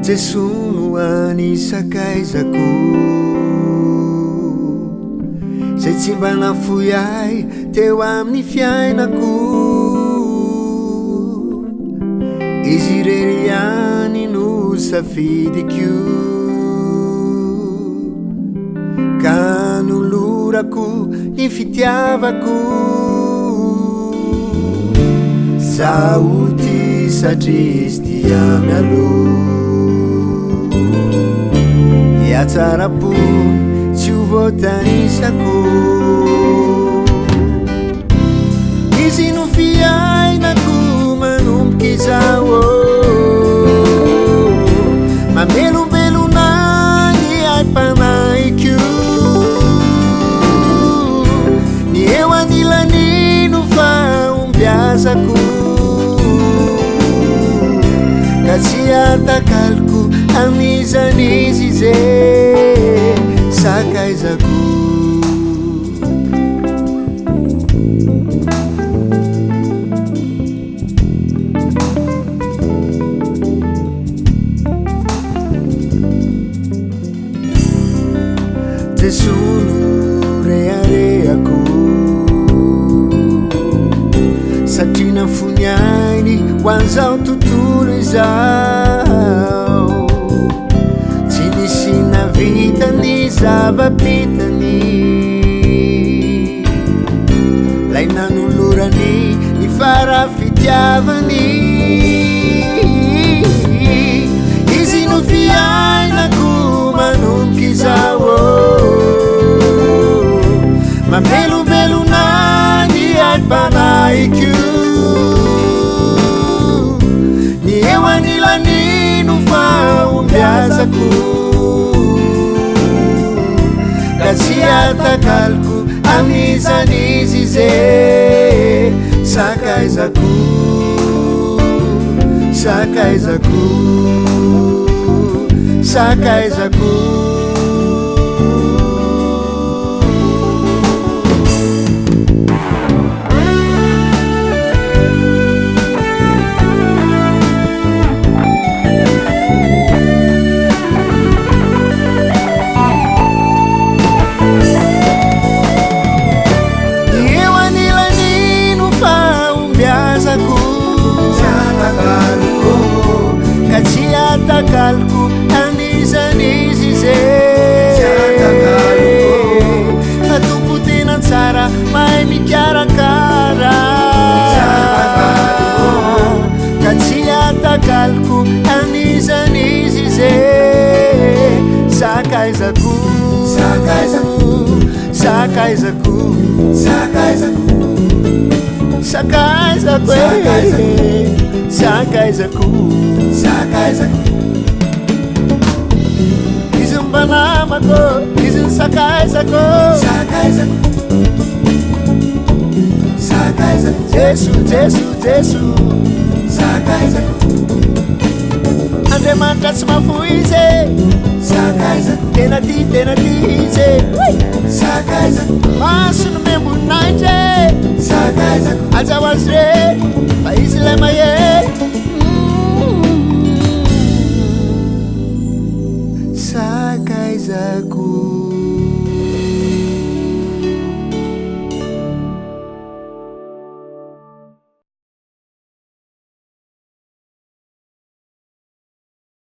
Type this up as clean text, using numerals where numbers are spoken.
jesono any sakaizako zay tsy mba nafoy ahy teo amin'ny fiainako izy rery ihany no safidiko ka nolorako ny fitiavako saoty sadristy amialo iatsarapo tsy ho voatanisako izy no fiainako manomboky zao mamelombelona ny aim-panaiko ny eo anilanino fa ombiazako ka tsy atakaloko amizanizy ze sakaizako jesono rehareako satria nafony ainy ho an'izao tontolo izao tsy nisy navitany zava-pitany lay nanolorany ny farafitiavany izy no fiainako manomboky zao mamelombelona ny aim-panaiko ny eo anilanino fa ombiazako ka tsy atakaloko amizanizy ze sakaizako sakaizako sakaizako atakaloko anizanizy ze fatompo tena tsara mahay mikarakara ka tsy atakaloko anizanizy ze sakaizako sakaizako sakaizako sakaizako sakaizako sakaizako izy mbanamako izy ny sakaizako sakaizako sakaizako jesu jesu jesu sakaizako andriamanitra tsy mafoy izy sakaizako tena ty izy sakaizako maso no memboninaitry sakaizako aza ho azy